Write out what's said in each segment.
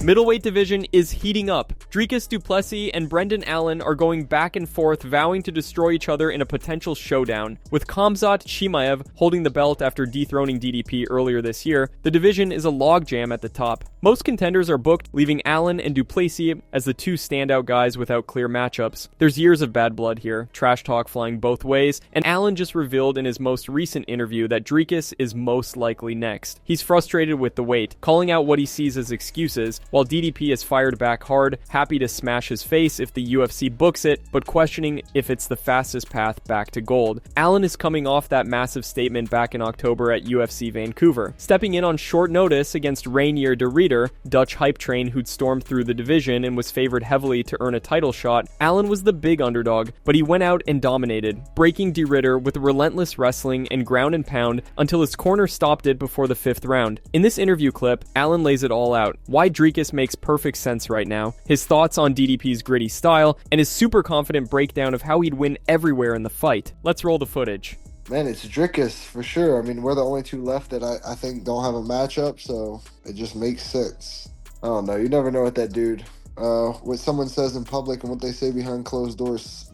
Middleweight division is heating up. Dricus Du Plessis and Brendan Allen are going back and forth, vowing to destroy each other in a potential showdown. With Khamzat Chimaev holding the belt after dethroning DDP earlier this year, the division is a logjam at the top. Most contenders are booked, leaving Allen and Du Plessis as the two standout guys without clear matchups. There's years of bad blood here, trash talk flying both ways, and Allen just revealed in his most recent interview that Dricus is most likely next. He's frustrated with the wait, calling out what he sees as excuses, while DDP is fired back hard, happy to smash his face if the UFC books it, but questioning if it's the fastest path back to gold. Allen is coming off that massive statement back in October at UFC Vancouver, stepping in on short notice against Reinier de Ridder, Dutch hype train who'd stormed through the division and was favored heavily to earn a title shot. Allen was the big underdog, but he went out and dominated, breaking de Ridder with relentless wrestling and ground and pound until his corner stopped it before the 5th round. In this interview clip, Allen lays it all out. Why Dricus makes perfect sense right now, his thoughts on DDP's gritty style, and his super confident breakdown of how he'd win everywhere in the fight. Let's roll the footage. Man, it's Dricus for sure. I mean, we're the only two left that I think don't have a matchup, so it just makes sense. I don't know. You never know with that dude. What someone says in public and what they say behind closed doors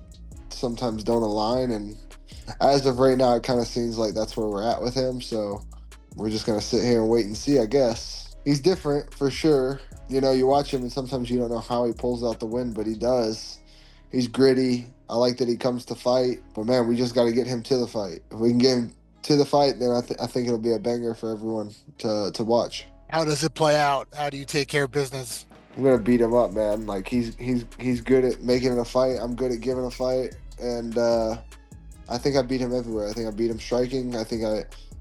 sometimes don't align, and as of right now, it kind of seems like that's where we're at with him, so we're just going to sit here and wait and see, I guess. He's different for sure. You know, you watch him and sometimes you don't know how he pulls out the win, but he does. He's gritty. I like that he comes to fight. But, man, we just got to get him to the fight. If we can get him to the fight, then I think it'll be a banger for everyone to watch. How does it play out? How do you take care of business? I'm going to beat him up, man. Like, he's good at making it a fight. I'm good at giving a fight. And I think I beat him everywhere. I think I beat him striking. I think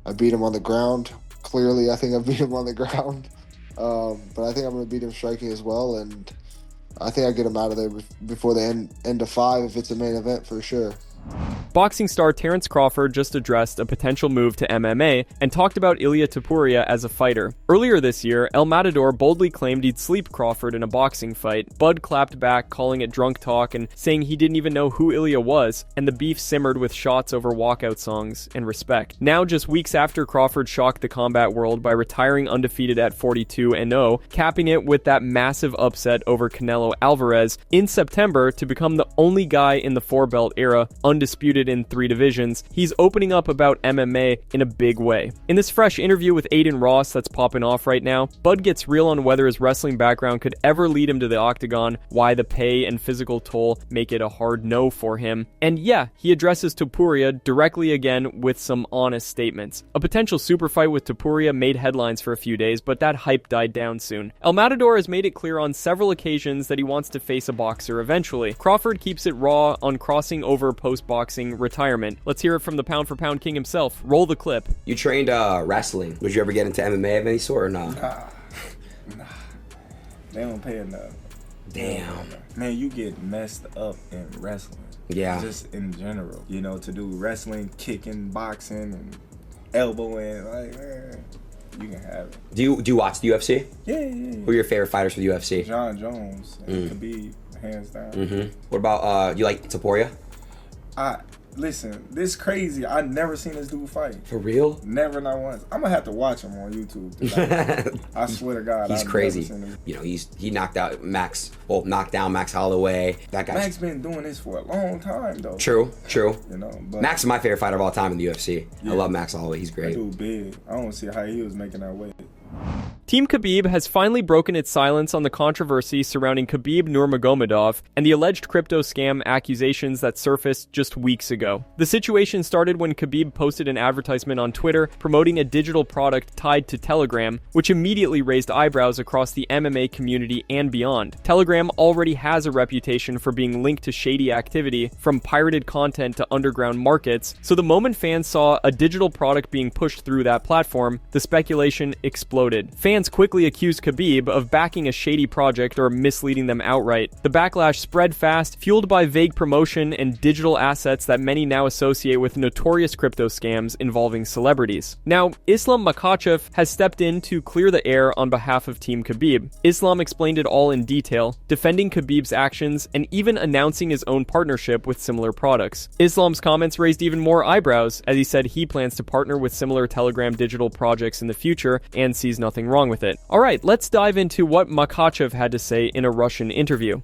I beat him on the ground. Clearly, I think I beat him on the ground. But I think I'm going to beat him striking as well, and I think I get him out of there before the end of 5 if it's a main event for sure. Boxing star Terence Crawford just addressed a potential move to MMA and talked about Ilia Topuria as a fighter. Earlier this year, El Matador boldly claimed he'd sleep Crawford in a boxing fight. Bud clapped back, calling it drunk talk and saying he didn't even know who Ilia was, and the beef simmered with shots over walkout songs and respect. Now, just weeks after Crawford shocked the combat world by retiring undefeated at 42-0, capping it with that massive upset over Canelo Alvarez in September to become the only guy in the 4-belt era undisputed in 3 divisions, he's opening up about MMA in a big way. In this fresh interview with Aiden Ross that's popping off right now, Bud gets real on whether his wrestling background could ever lead him to the octagon, why the pay and physical toll make it a hard no for him, and yeah, he addresses Topuria directly again with some honest statements. A potential super fight with Topuria made headlines for a few days, but that hype died down soon. El Matador has made it clear on several occasions that he wants to face a boxer eventually. Crawford keeps it raw on crossing over post-boxing retirement. Let's hear it from the pound-for-pound king himself. Roll the clip. You trained wrestling. Would you ever get into MMA of any sort or not? Nah. They don't pay enough. Damn. Man, you get messed up in wrestling. Yeah. Just in general. You know, to do wrestling, kicking, boxing, and elbowing, like, man, you can have it. Do you watch the UFC? Yeah. Who are your favorite fighters for the UFC? John Jones and Khabib, hands down. What about, you like Topuria? Listen, this crazy. I never seen this dude fight. For real? Never, not once. I'm gonna have to watch him on YouTube. I swear to God, he's crazy. You know, he knocked down Max Holloway. That guy. Max been doing this for a long time though. True. You know, but Max is my favorite fighter of all time in the UFC. Yeah. I love Max Holloway. He's great. That dude big. I don't see how he was making that weight. Team Khabib has finally broken its silence on the controversy surrounding Khabib Nurmagomedov and the alleged crypto scam accusations that surfaced just weeks ago. The situation started when Khabib posted an advertisement on Twitter promoting a digital product tied to Telegram, which immediately raised eyebrows across the MMA community and beyond. Telegram already has a reputation for being linked to shady activity, from pirated content to underground markets, so the moment fans saw a digital product being pushed through that platform, the speculation exploded. Fans quickly accused Khabib of backing a shady project or misleading them outright. The backlash spread fast, fueled by vague promotion and digital assets that many now associate with notorious crypto scams involving celebrities. Now, Islam Makhachev has stepped in to clear the air on behalf of Team Khabib. Islam explained it all in detail, defending Khabib's actions and even announcing his own partnership with similar products. Islam's comments raised even more eyebrows, as he said he plans to partner with similar Telegram digital projects in the future and sees nothing wrong wrong with it. Alright, let's dive into what Makhachev had to say in a Russian interview.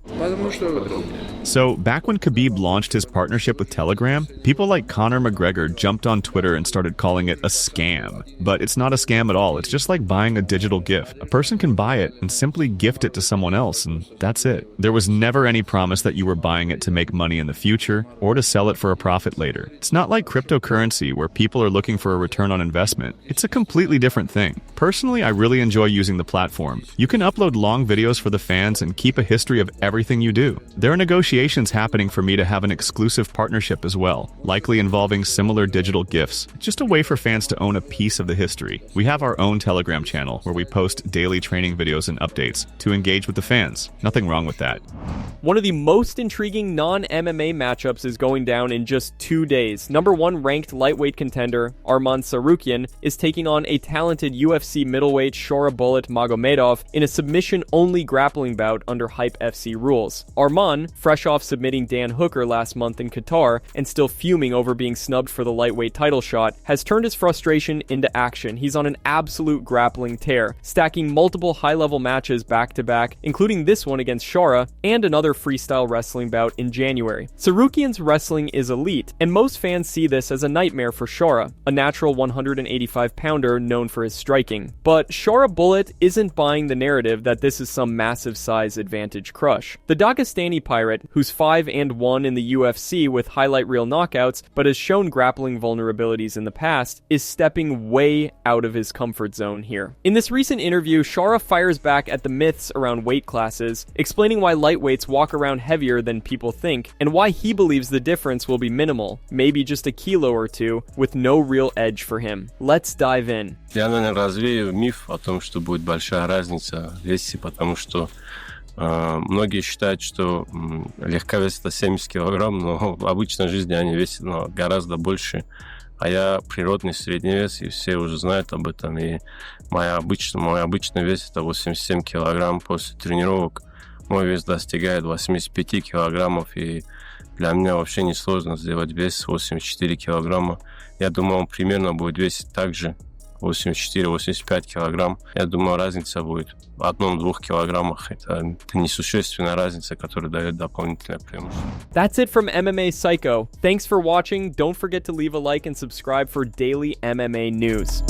So, back when Khabib launched his partnership with Telegram, people like Conor McGregor jumped on Twitter and started calling it a scam. But it's not a scam at all. It's just like buying a digital gift. A person can buy it and simply gift it to someone else, and that's it. There was never any promise that you were buying it to make money in the future or to sell it for a profit later. It's not like cryptocurrency where people are looking for a return on investment. It's a completely different thing. Personally, I really enjoy using the platform. You can upload long videos for the fans and keep a history of everything you do. There are negotiations happening for me to have an exclusive partnership as well, likely involving similar digital gifts. Just a way for fans to own a piece of the history. We have our own Telegram channel where we post daily training videos and updates to engage with the fans. Nothing wrong with that. One of the most intriguing non-MMA matchups is going down in just 2 days. Number 1 ranked lightweight contender Arman Tsarukyan is taking on a talented UFC middleweight Shara Bullet Magomedov in a submission-only grappling bout under Hype FC rules. Arman, fresh off submitting Dan Hooker last month in Qatar and still fuming over being snubbed for the lightweight title shot, has turned his frustration into action. He's on an absolute grappling tear, stacking multiple high-level matches back-to-back, including this one against Shara and another freestyle wrestling bout in January. Tsarukyan's wrestling is elite, and most fans see this as a nightmare for Shara, a natural 185-pounder known for his striking. But Shara Bullet isn't buying the narrative that this is some massive size advantage crush. The Dagestani pirate, who's 5-1 in the UFC with highlight reel knockouts, but has shown grappling vulnerabilities in the past, is stepping way out of his comfort zone here. In this recent interview, Shara fires back at the myths around weight classes, explaining why lightweights walk around heavier than people think, and why he believes the difference will be minimal, maybe just a kilo or two, with no real edge for him. Let's dive in. Я, наверное, развею миф о том, что будет большая разница в весе, потому что многие считают, что легковес это 70 килограмм, но в обычной жизни они весят гораздо больше. А я природный средний вес, и все уже знают об этом. И мой обычный вес это 87 килограмм. После тренировок мой вес достигает 85 килограммов, и для меня вообще не сложно сделать вес 84 килограмма. Я думаю, он примерно будет весить так же, 84-85 килограмм. Я думаю, разница будет в 1-2 килограммах. Это несущественная разница, которая дает дополнительное преимущество. That's it from MMA Psycho. Thanks for watching. Don't forget to leave a like and subscribe for daily MMA news.